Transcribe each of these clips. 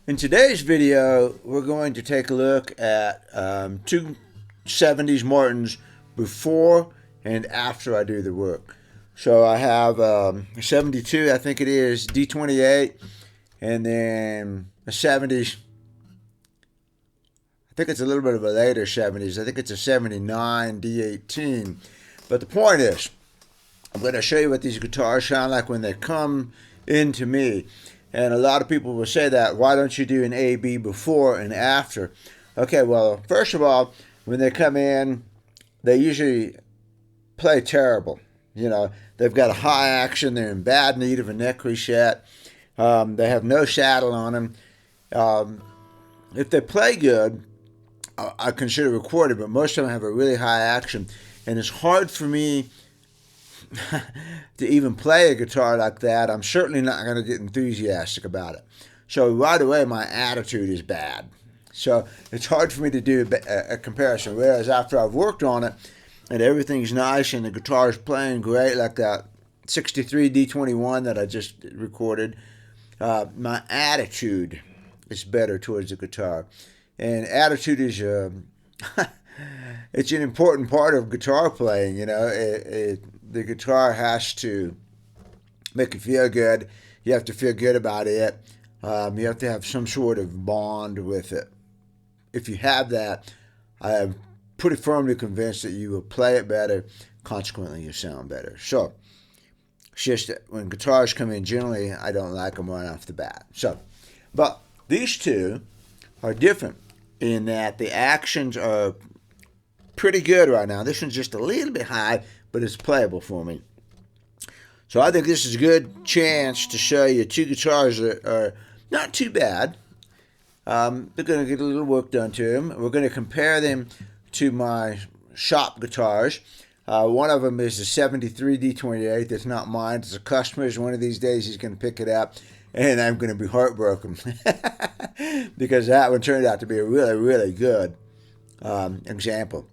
In today's video, we're going to take a look at two 70s Martins before and after I do the work. So I have a 72, I think it is, D28, and then a 70s. I think it's a little bit of a later 70s. I think it's a 79 D18. But the point is, I'm going to show you what these guitars sound like when they come into me. And a lot of people will say that, why don't you do an A-B before and after? Okay, well, first of all, when they come in, they usually play terrible. You know, they've got a high action, they're in bad need of a neck reset, they have no saddle on them. If they play good, I consider recorded, but most of them have a really high action. And it's hard for me to even play a guitar like that. I'm certainly not going to get enthusiastic about it. So right away, my attitude is bad. So it's hard for me to do a comparison. Whereas after I've worked on it and everything's nice and the guitar is playing great, like that 63 D21 that I just recorded, my attitude is better towards the guitar. And attitude is it's an important part of guitar playing. You know, the guitar has to make you feel good. You have to feel good about it. You have to have some sort of bond with it. If you have that, I am pretty firmly convinced that you will play it better. Consequently, you sound better. So, it's just that when guitars come in, generally, I don't like them right off the bat. So, but these two are different in that the actions are pretty good right now. This one's just a little bit high, but it's playable for me. So I think this is a good chance to show you two guitars that are not too bad. They're going to get a little work done to them. We're going to compare them to my shop guitars. One of them is a 73 D28. That's not mine. It's a customer's. One of these days he's going to pick it up, and I'm going to be heartbroken because that one turned out to be a really, really good example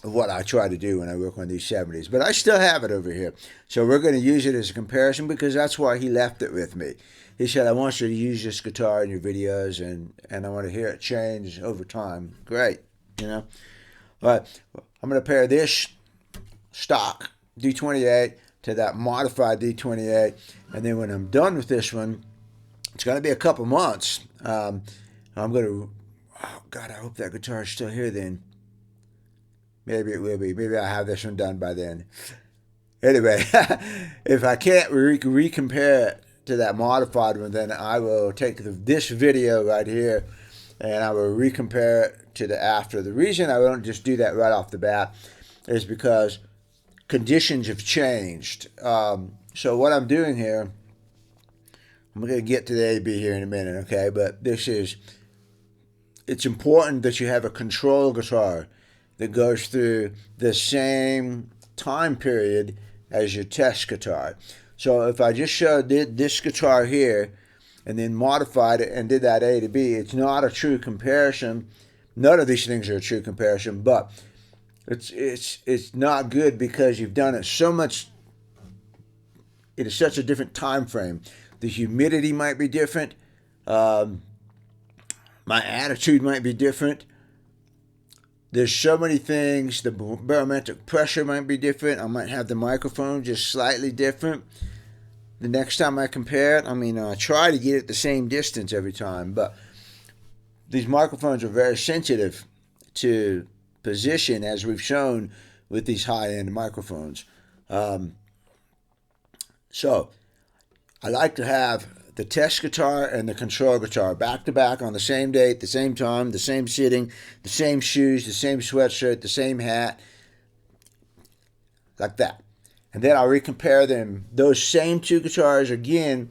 of what I try to do when I work on these 70s. But I still have it over here. So we're going to use it as a comparison because that's why he left it with me. He said, I want you to use this guitar in your videos and I want to hear it change over time. Great, you know. All right, I'm going to pair this stock D28 to that modified D28. And then when I'm done with this one, it's going to be a couple months. I'm going to, oh God, I hope that guitar is still here then. Maybe it will be. Maybe I'll have this one done by then. Anyway, if I can't recompare it to that modified one, then I will take this video right here and I will recompare it to the after. The reason I don't just do that right off the bat is because conditions have changed. So what I'm doing here, I'm going to get to the A-B here in a minute, okay? But it's important that you have a control guitar that goes through the same time period as your test guitar. So if I just showed this guitar here and then modified it and did that A to B, it's not a true comparison. None of these things are a true comparison, but it's not good because you've done it so much. It is such a different time frame. The humidity might be different. My attitude might be different. There's so many things. The barometric pressure might be different. I might have the microphone just slightly different. The next time I compare it, I try to get it the same distance every time, but these microphones are very sensitive to position, as we've shown with these high-end microphones. So I like to have the test guitar and the control guitar back to back on the same date, the same time, the same sitting, the same shoes, the same sweatshirt, the same hat, like that. And then I'll recompare them, those same two guitars again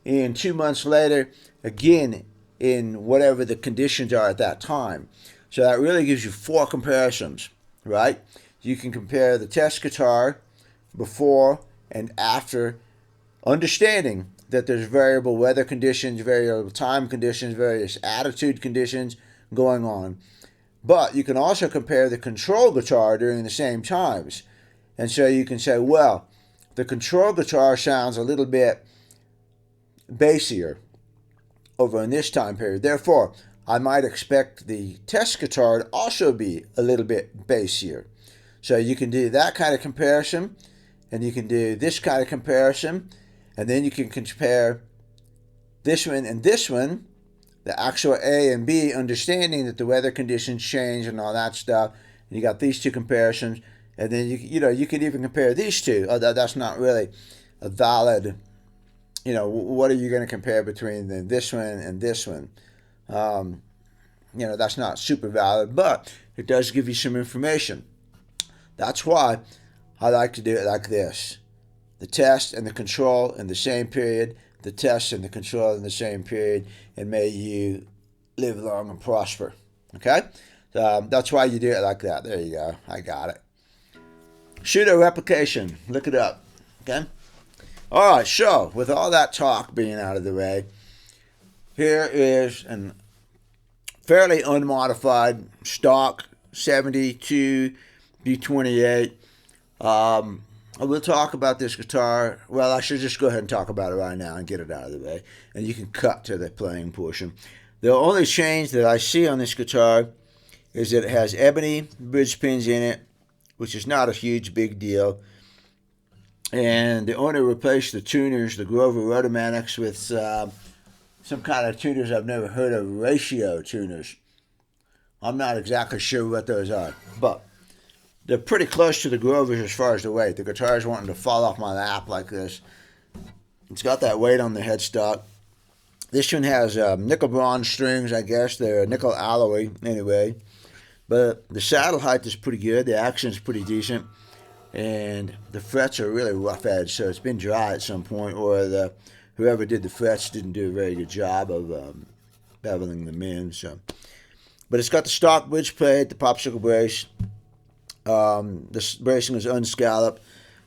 in 2 months later, again in whatever the conditions are at that time. So that really gives you 4 comparisons, right? You can compare the test guitar before and after, understanding that there's variable weather conditions, variable time conditions, various attitude conditions going on. But you can also compare the control guitar during the same times. And so you can say, well, the control guitar sounds a little bit bassier. over in this time period. Therefore, I might expect the test guitar to also be a little bit bassier. So you can do that kind of comparison, and you can do this kind of comparison, and then you can compare this one and this one, the actual A and B, understanding that the weather conditions change and all that stuff. And you got these two comparisons, and then you could even compare these two. Although that's not really a valid. What are you going to compare between this one and this one? That's not super valid, but it does give you some information. That's why I like to do it like this. The test and the control in the same period, the test and the control in the same period, and may you live long and prosper. Okay? That's why you do it like that. There you go. I got it. Pseudo replication. Look it up. Okay? All right, so with all that talk being out of the way, here is a fairly unmodified stock 72 D28. We'll talk about this guitar. Well, I should just go ahead and talk about it right now and get it out of the way, and you can cut to the playing portion. The only change that I see on this guitar is that it has ebony bridge pins in it, which is not a huge big deal. And the owner replaced the tuners, the Grover Rotomatics, with some kind of tuners I've never heard of, ratio tuners. I'm not exactly sure what those are, but they're pretty close to the Grovers as far as the weight. The guitar is wanting to fall off my lap like this. It's got that weight on the headstock. This one has nickel bronze strings, I guess. They're nickel alloy anyway. But the saddle height is pretty good. The action is pretty decent. And the frets are really rough edge, so it's been dry at some point, or whoever did the frets didn't do a very good job of beveling them in. But it's got the stock bridge plate, the popsicle brace. The bracing is unscalloped.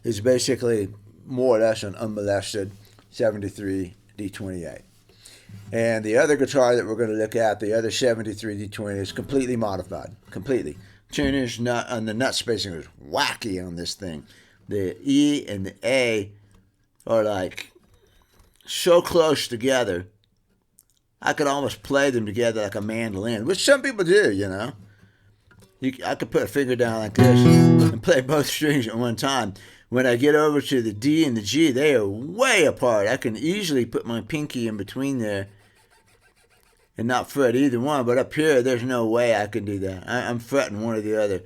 It's basically more or less an unmolested 73 D28. And the other guitar that we're going to look at, the other 73 D20, is completely modified. Completely. Tuners, and the nut spacing is wacky on this thing. The E and the A are like so close together, I could almost play them together like a mandolin, which some people do, I could put a finger down like this and play both strings at one time. When I get over to the D and the G, they are way apart. I can easily put my pinky in between there and not fret either one. But up here, there's no way I can do that. I'm fretting one or the other.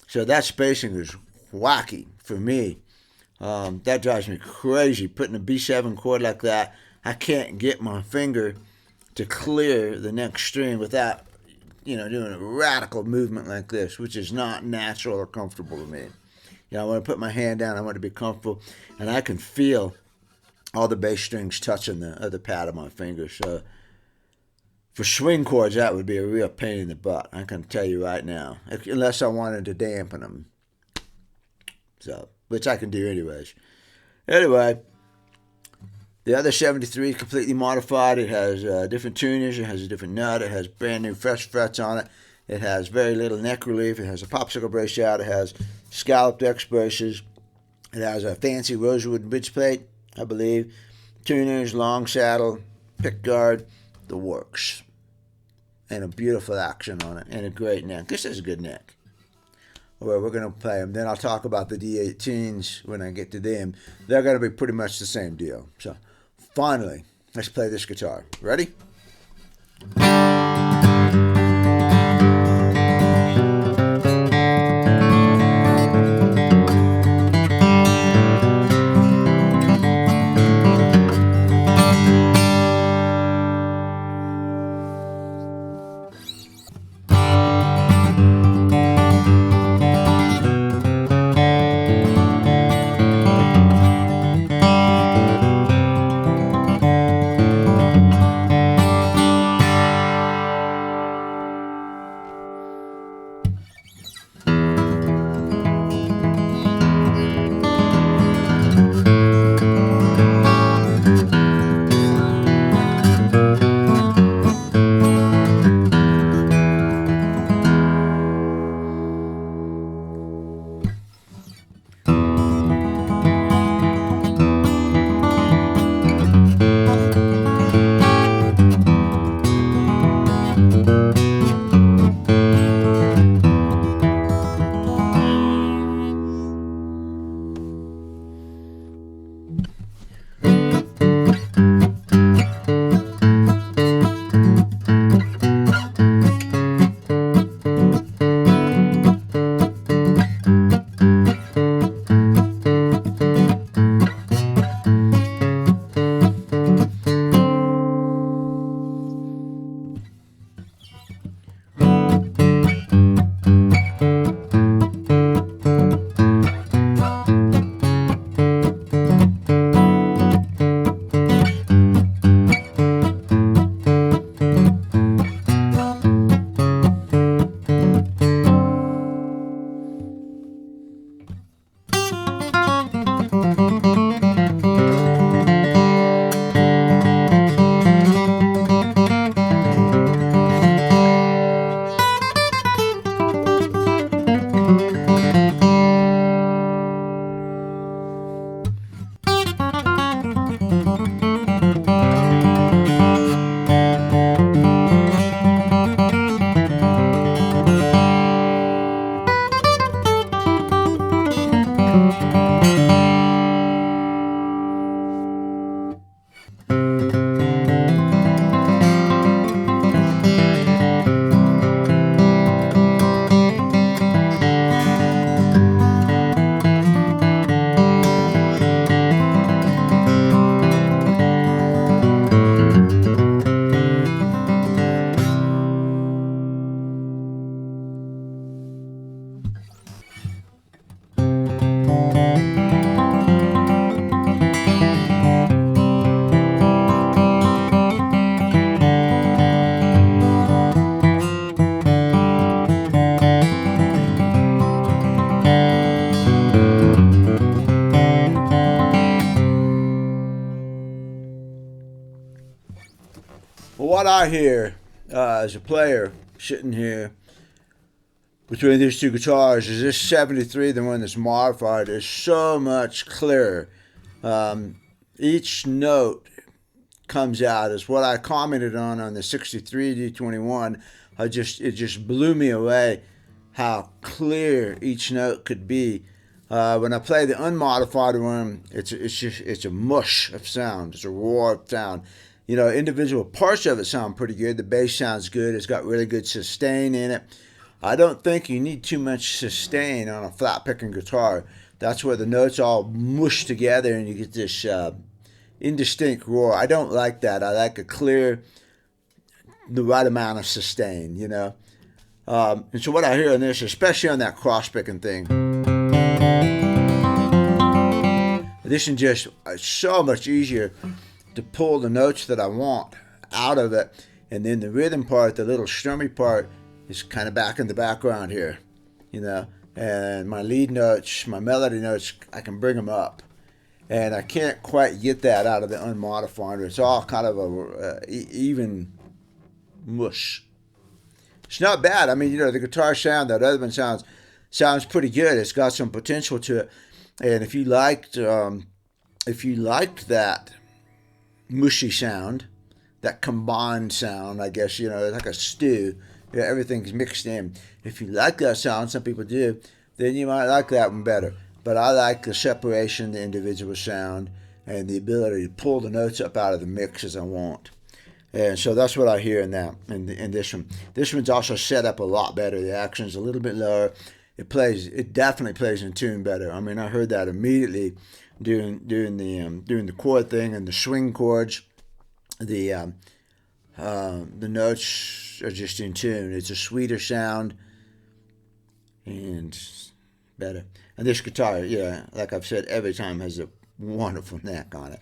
So that spacing is wacky for me. That drives me crazy. Putting a B7 chord like that, I can't get my finger to clear the next string without doing a radical movement like this, which is not natural or comfortable to me. I want to put my hand down, I want to be comfortable, and I can feel all the bass strings touching the other pad of my finger. So for swing chords, that would be a real pain in the butt, I can tell you right now, unless I wanted to dampen them. So, which I can do anyways. Anyway, the other 73 is completely modified. It has different tuners. It has a different nut. It has brand new fresh frets on it. It has very little neck relief. It has a popsicle brace out. It has scalloped X braces. It has a fancy rosewood bridge plate, I believe. Tuners, long saddle, pick guard, the works. And a beautiful action on it. And a great neck. This is a good neck. Well, we're going to play them. Then I'll talk about the D18s when I get to them. They're going to be pretty much the same deal. So, finally, let's play this guitar. Ready? what I hear as a player sitting here between these two guitars is this 73, the one that's modified, is so much clearer. Each note comes out as what I commented on the 63 D21. It just blew me away how clear each note could be. When I play the unmodified one, it's a mush of sound. It's a roar of sound. You know, individual parts of it sound pretty good. The bass sounds good. It's got really good sustain in it. I don't think you need too much sustain on a flat picking guitar. That's where the notes all mush together and you get this indistinct roar. I don't like that. I like a clear, the right amount of sustain, you know. And so what I hear in this, especially on that cross picking thing, this is just so much easier to pull the notes that I want out of it. And then the rhythm part, the little strummy part, is kind of back in the background here, you know. And my lead notes, my melody notes, I can bring them up. And I can't quite get that out of the unmodified. It's all kind of a even mush. It's not bad. I mean, you know, the guitar sound, that other one sounds pretty good. It's got some potential to it. And if you liked that mushy sound, that combined sound, I guess, you know, it's like a stew. Yeah, everything's mixed in. If you like that sound, some people do, then you might like that one better. But I like the separation, the individual sound, and the ability to pull the notes up out of the mix as I want. And so that's what I hear in that, in this one. This one's also set up a lot better. The action's a little bit lower. It definitely plays in tune better. I mean, I heard that immediately doing the chord thing and the swing chords. The notes are just in tune. It's a sweeter sound and better. And this guitar, yeah, like I've said every time, has a wonderful neck on it.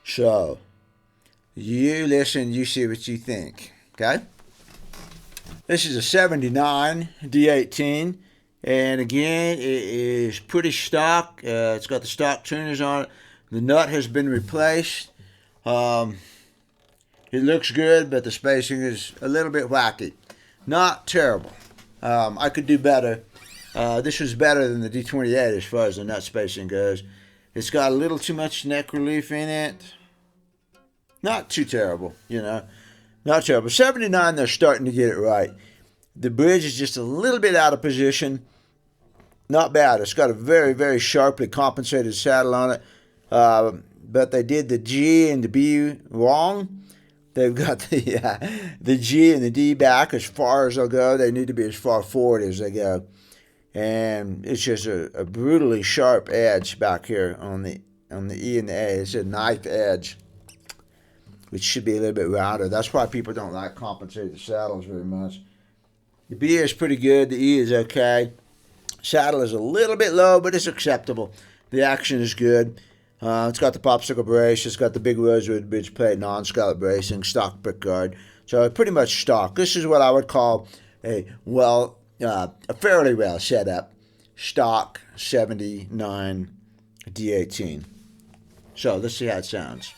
So you listen, you see what you think. Okay? This is a 79 D18. And again, it is pretty stock. It's got the stock tuners on it. The nut has been replaced. It looks good, but the spacing is a little bit wacky. Not terrible. I could do better. This was better than the D28 as far as the nut spacing goes. It's got a little too much neck relief in it. Not too terrible, you know. Not terrible. 79, they're starting to get it right. The bridge is just a little bit out of position. Not bad. It's got a very, very sharply compensated saddle on it. But they did the G and the B wrong. They've got the G and the D back as far as they'll go. They need to be as far forward as they go. And it's just a brutally sharp edge back here on the E and the A. It's a knife edge, which should be a little bit rounder. That's why people don't like compensated saddles very much. The B is pretty good. The E is okay. Saddle is a little bit low, but it's acceptable. The action is good. It's got the popsicle brace. It's got the big rosewood bridge plate, non-scallop bracing, stock pickguard. So pretty much stock. This is what I would call a fairly well set up stock 79 D18. So let's see how it sounds.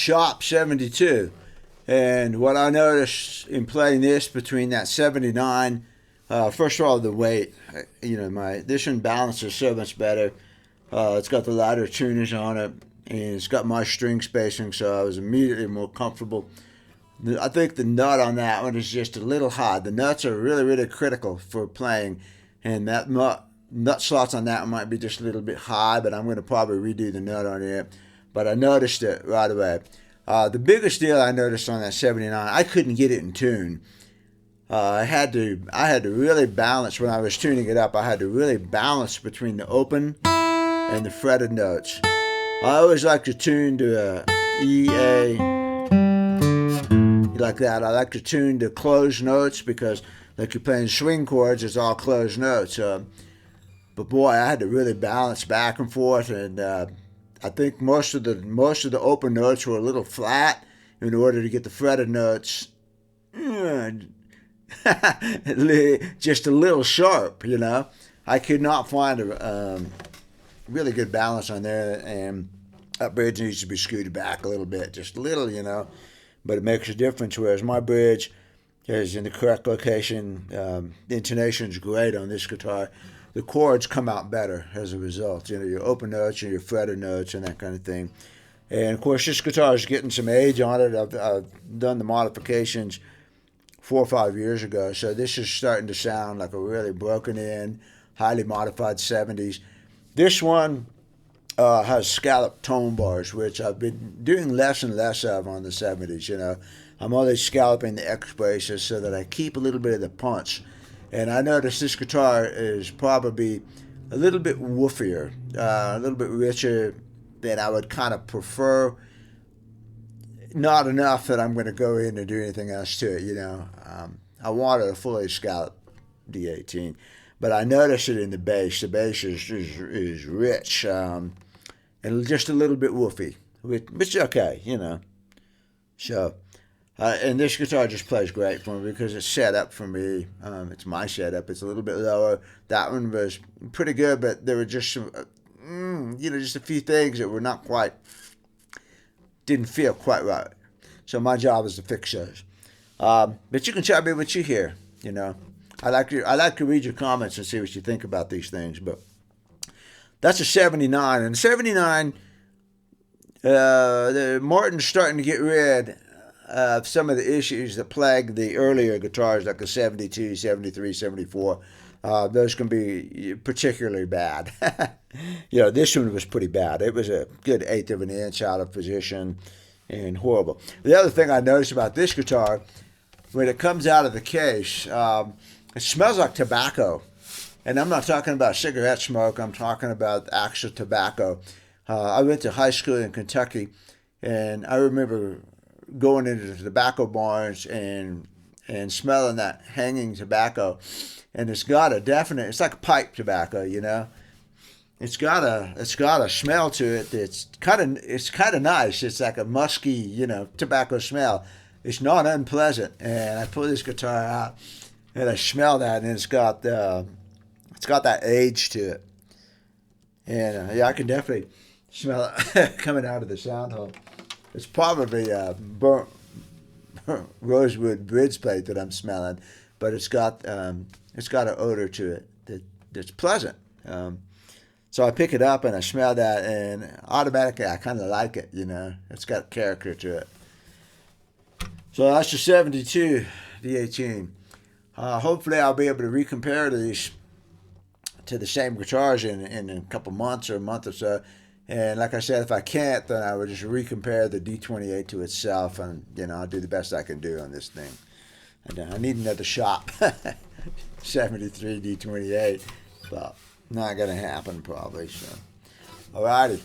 Shop 72. And what I noticed in playing this between that 79, first of all, the weight. This one balances so much better. It's got the lighter tuners on it, and it's got my string spacing, so I was immediately more comfortable. I think the nut on that one is just a little high. The nuts are really, really critical for playing, and that nut slots on that one might be just a little bit high, but I'm going to probably redo the nut on it. But I noticed it right away. The biggest deal I noticed on that 79, I couldn't get it in tune. I had to really balance when I was tuning it up. I had to really balance between the open and the fretted notes. I always like to tune to E, A, like that. I like to tune to closed notes because, like you're playing swing chords, it's all closed notes. But boy, I had to really balance back and forth, and I think most of the open notes were a little flat in order to get the fretted notes just a little sharp. I could not find a really good balance on there, and that bridge needs to be scooted back a little bit, just a little, but it makes a difference. Whereas my bridge is in the correct location. The intonation's great on this guitar. The chords come out better as a result. Your open notes and your fretted notes and that kind of thing. And of course, this guitar is getting some age on it. I've done the modifications 4 or 5 years ago, so this is starting to sound like a really broken in, highly modified 70s. This one has scalloped tone bars, which I've been doing less and less of on the 70s. I'm always scalloping the X braces so that I keep a little bit of the punch. And I noticed this guitar is probably a little bit woofier, a little bit richer than I would kind of prefer. Not enough that I'm going to go in and do anything else to it, I wanted a fully scalloped D18. But I noticed it in the bass. The bass is rich and just a little bit woofy, which is okay, So, and this guitar just plays great for me because it's set up for me. It's my setup. It's a little bit lower. That one was pretty good, but there were just some, just a few things that were not quite, didn't feel quite right. So my job is to fix those. But you can tell me what you hear, I like to read your comments and see what you think about these things. But that's a 79. And 79, Martin's starting to get rid of some of the issues that plague the earlier guitars, like the 72, 73, 74. Those can be particularly bad. This one was pretty bad. It was a good 1/8 of an inch out of position and horrible. The other thing I noticed about this guitar, when it comes out of the case, it smells like tobacco. And I'm not talking about cigarette smoke. I'm talking about actual tobacco. I went to high school in Kentucky, and I remember going into the tobacco barns and smelling that hanging tobacco. And it's got it's like pipe tobacco, It's got a smell to it that's kind of nice. It's like a musky, tobacco smell. It's not unpleasant. And I pull this guitar out and I smell that, and it's got that age to it. And I can definitely smell it coming out of the sound hole. It's probably burnt rosewood bridge plate that I'm smelling, but it's got an odor to it that's pleasant. So I pick it up and I smell that, and automatically I kind of like it. It's got character to it. So that's the 72 D18. Hopefully I'll be able to recompare these to the same guitars in a couple months or a month or so. And like I said, if I can't, then I would just recompare the D28 to itself, and I'll do the best I can do on this thing. And I need another shop, 73 D28, but not gonna happen probably. So, alrighty.